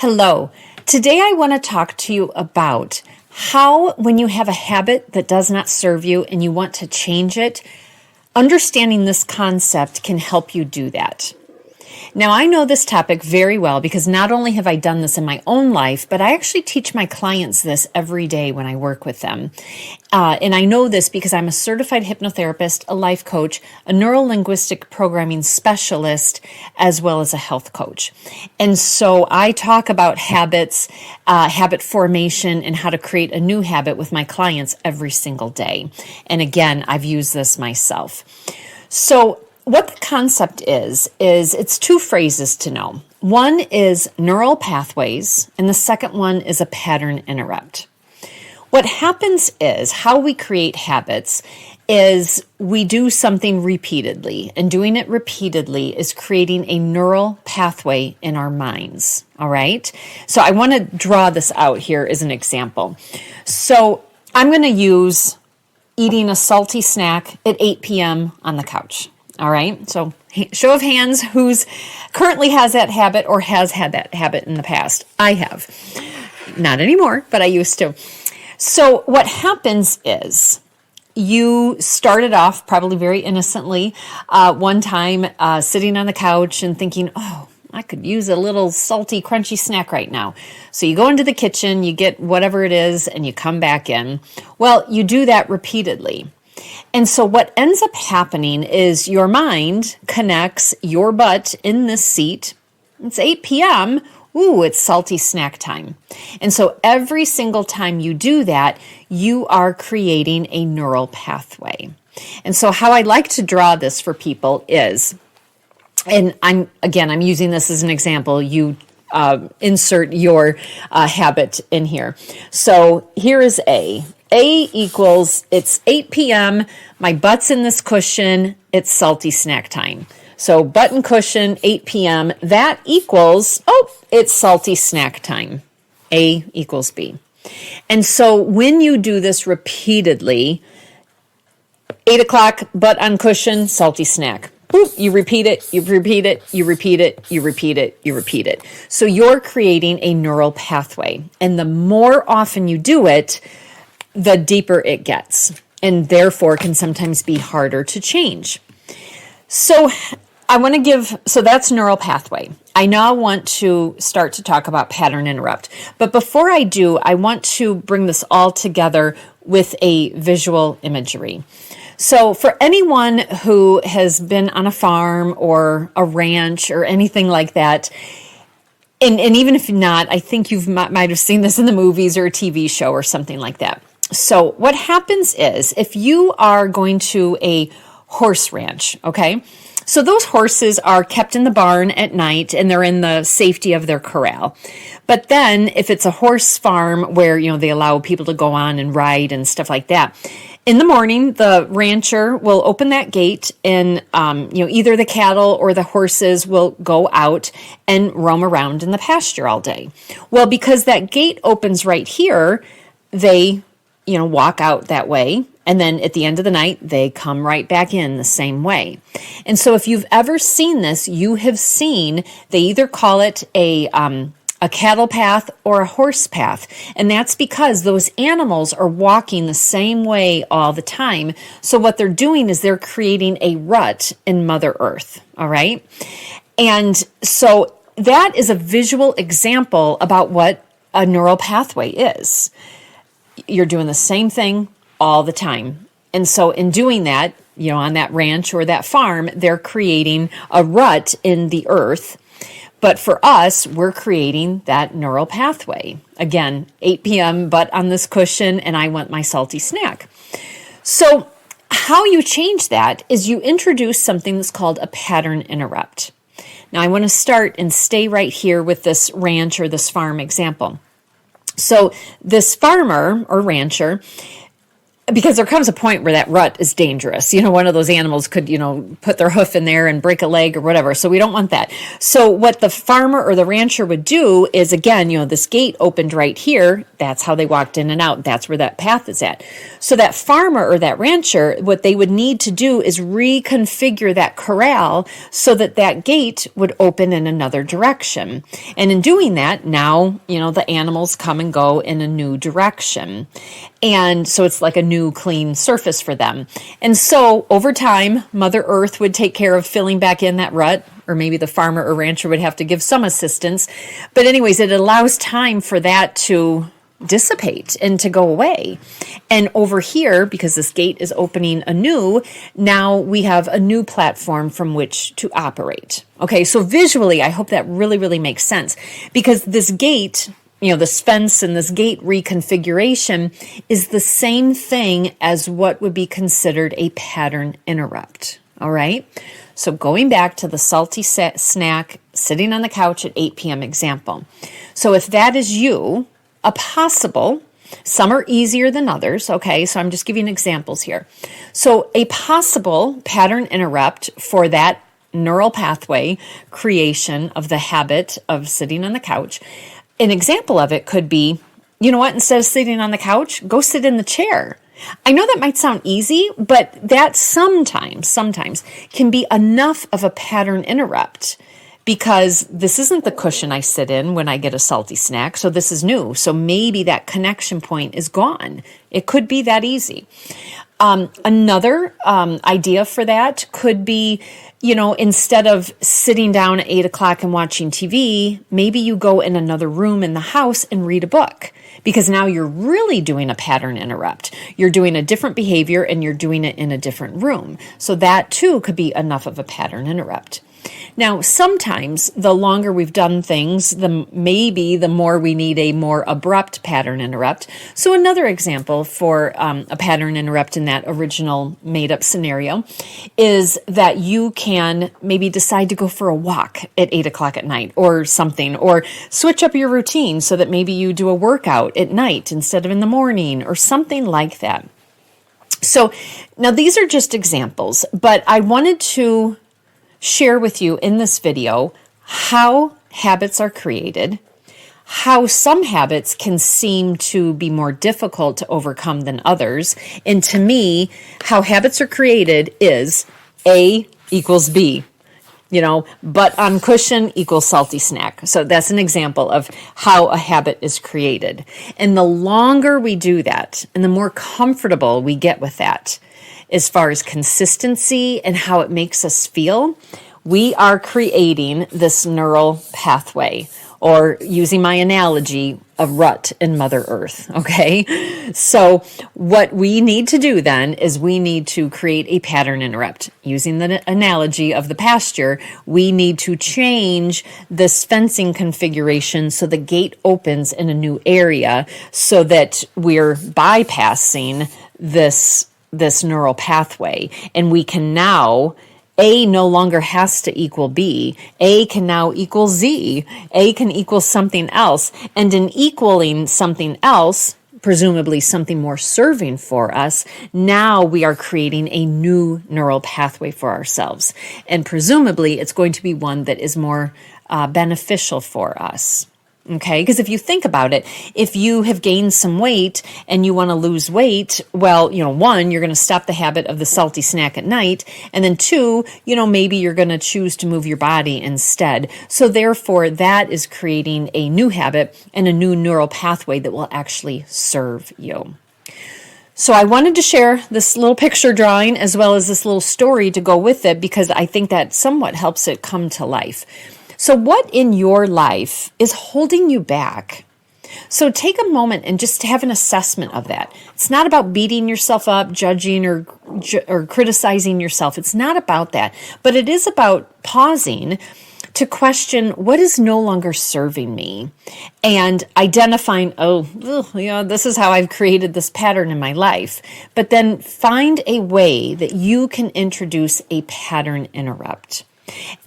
Hello. Today I want to talk to you about how, when you have a habit that does not serve you and you want to change it, understanding this concept can help you do that. Now, I know this topic very well because not only have I done this in my own life, but I actually teach my clients this every day when I work with them. And I know this because I'm a certified hypnotherapist, a life coach, a neuro-linguistic programming specialist, as well as a health coach. And so I talk about habits, habit formation, and how to create a new habit with my clients every single day. And again, I've used this myself. So what the concept is it's two phrases to know. One is neural pathways, and the second one is a pattern interrupt. What happens is how we create habits is we do something repeatedly, and doing it repeatedly is creating a neural pathway in our minds, all right? So I want to draw this out here as an example. So I'm going to use eating a salty snack at 8 p.m. on the couch. All right, so show of hands who's currently has that habit or has had that habit in the past. I have. Not anymore, but I used to. So what happens is you started off probably very innocently one time sitting on the couch and thinking, oh, I could use a little salty, crunchy snack right now. So you go into the kitchen, you get whatever it is, and you come back in. Well, you do that repeatedly. And so what ends up happening is your mind connects your butt in this seat. It's 8 p.m. Ooh, it's salty snack time. And so every single time you do that, you are creating a neural pathway. And so how I like to draw this for people is, and I'm using this as an example, you insert your habit in here. So here is A. A equals, it's 8 p.m., my butt's in this cushion, it's salty snack time. So butt and cushion, 8 p.m., that equals, it's salty snack time. A equals B. And so when you do this repeatedly, 8 o'clock, butt on cushion, salty snack. Boop, you repeat it, you repeat it, you repeat it, you repeat it, you repeat it. So you're creating a neural pathway. And the more often you do it, the deeper it gets, and therefore can sometimes be harder to change. So so that's neural pathway. I now want to start to talk about pattern interrupt. But before I do, I want to bring this all together with a visual imagery. So for anyone who has been on a farm or a ranch or anything like that, and even if not, I think you might have seen this in the movies or a TV show or something like that. So what happens is if you are going to a horse ranch, okay, so those horses are kept in the barn at night and they're in the safety of their corral. But then if it's a horse farm where, they allow people to go on and ride and stuff like that, in the morning, the rancher will open that gate and, either the cattle or the horses will go out and roam around in the pasture all day. Well, because that gate opens right here, they walk out that way. And then at the end of the night, they come right back in the same way. And so if you've ever seen this, you have seen, they either call it a cattle path or a horse path. And that's because those animals are walking the same way all the time. So what they're doing is they're creating a rut in Mother Earth. All right. And so that is a visual example about what a neural pathway is. You're doing the same thing all the time. And so in doing that, on that ranch or that farm, they're creating a rut in the earth. But for us, we're creating that neural pathway. Again, 8 p.m., butt on this cushion, and I want my salty snack. So how you change that is you introduce something that's called a pattern interrupt. Now I want to start and stay right here with this ranch or this farm example. So this farmer or rancher, because there comes a point where that rut is dangerous. One of those animals could, put their hoof in there and break a leg or whatever. So we don't want that. So what the farmer or the rancher would do is, again, this gate opened right here. That's how they walked in and out. That's where that path is at. So that farmer or that rancher, what they would need to do is reconfigure that corral so that that gate would open in another direction. And in doing that, now, the animals come and go in a new direction. And so it's like a new clean surface for them. And so over time, Mother Earth would take care of filling back in that rut, or maybe the farmer or rancher would have to give some assistance. But anyways, it allows time for that to dissipate and to go away. And over here, because this gate is opening anew, now we have a new platform from which to operate. Okay, so visually, I hope that really, really makes sense, because this gate, this fence and this gate reconfiguration is the same thing as what would be considered a pattern interrupt. All right. So going back to the salty snack sitting on the couch at 8 p.m. example. So if that is you, some are easier than others. Okay. So I'm just giving examples here. So a possible pattern interrupt for that neural pathway creation of the habit of sitting on the couch. An example of it could be, instead of sitting on the couch, go sit in the chair. I know that might sound easy, but that sometimes can be enough of a pattern interrupt, because this isn't the cushion I sit in when I get a salty snack. So this is new. So maybe that connection point is gone. It could be that easy. Another idea for that could be, instead of sitting down at 8 o'clock and watching TV, maybe you go in another room in the house and read a book, because now you're really doing a pattern interrupt. You're doing a different behavior and you're doing it in a different room. So that too could be enough of a pattern interrupt. Now, sometimes the longer we've done things, the more we need a more abrupt pattern interrupt. So another example for a pattern interrupt in that original made-up scenario is that you can maybe decide to go for a walk at 8 o'clock at night or something, or switch up your routine so that maybe you do a workout at night instead of in the morning or something like that. So now these are just examples, but I wanted to share with you in this video how habits are created, how some habits can seem to be more difficult to overcome than others. And to me, how habits are created is A equals B. Butt on cushion equals salty snack. So that's an example of how a habit is created. And the longer we do that, and the more comfortable we get with that, as far as consistency and how it makes us feel, we are creating this neural pathway, or using my analogy, a rut in Mother Earth, okay? So what we need to do then is we need to create a pattern interrupt. Using the analogy of the pasture, we need to change this fencing configuration so the gate opens in a new area so that we're bypassing this neural pathway. And we can now, A no longer has to equal B. A can now equal Z. A can equal something else. And in equaling something else, presumably something more serving for us, now we are creating a new neural pathway for ourselves. And presumably it's going to be one that is more beneficial for us. Okay, because if you think about it, if you have gained some weight and you want to lose weight, well, one, you're going to stop the habit of the salty snack at night. And then two, maybe you're going to choose to move your body instead. So therefore, that is creating a new habit and a new neural pathway that will actually serve you. So I wanted to share this little picture drawing as well as this little story to go with it, because I think that somewhat helps it come to life. So what in your life is holding you back? So take a moment and just have an assessment of that. It's not about beating yourself up, judging or criticizing yourself. It's not about that. But it is about pausing to question what is no longer serving me, and identifying, this is how I've created this pattern in my life. But then find a way that you can introduce a pattern interrupt.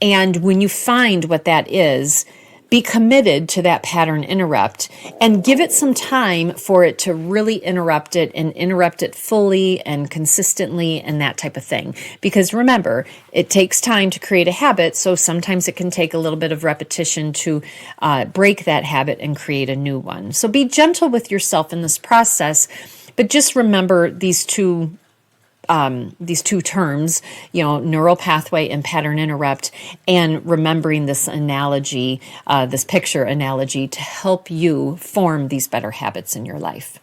And when you find what that is, be committed to that pattern interrupt and give it some time for it to really interrupt it and interrupt it fully and consistently and that type of thing. Because remember, it takes time to create a habit, so sometimes it can take a little bit of repetition to break that habit and create a new one. So be gentle with yourself in this process, but just remember these two terms, neural pathway and pattern interrupt, and remembering this analogy, this picture analogy, to help you form these better habits in your life.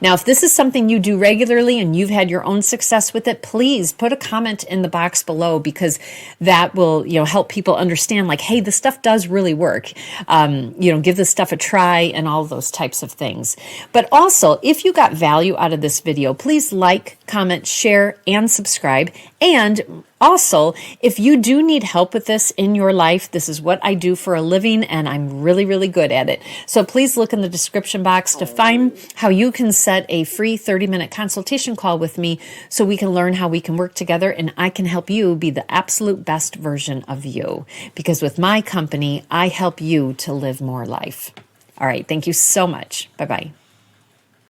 Now, if this is something you do regularly and you've had your own success with it, please put a comment in the box below, because that will, help people understand, like, hey, this stuff does really work. Give this stuff a try and all those types of things. But also, if you got value out of this video, please like, comment, share, and subscribe. And also, if you do need help with this in your life, this is what I do for a living, and I'm really, really good at it. So please look in the description box to find how you can set a free 30-minute consultation call with me so we can learn how we can work together and I can help you be the absolute best version of you. Because with my company, I help you to live more life. All right, thank you so much. Bye-bye.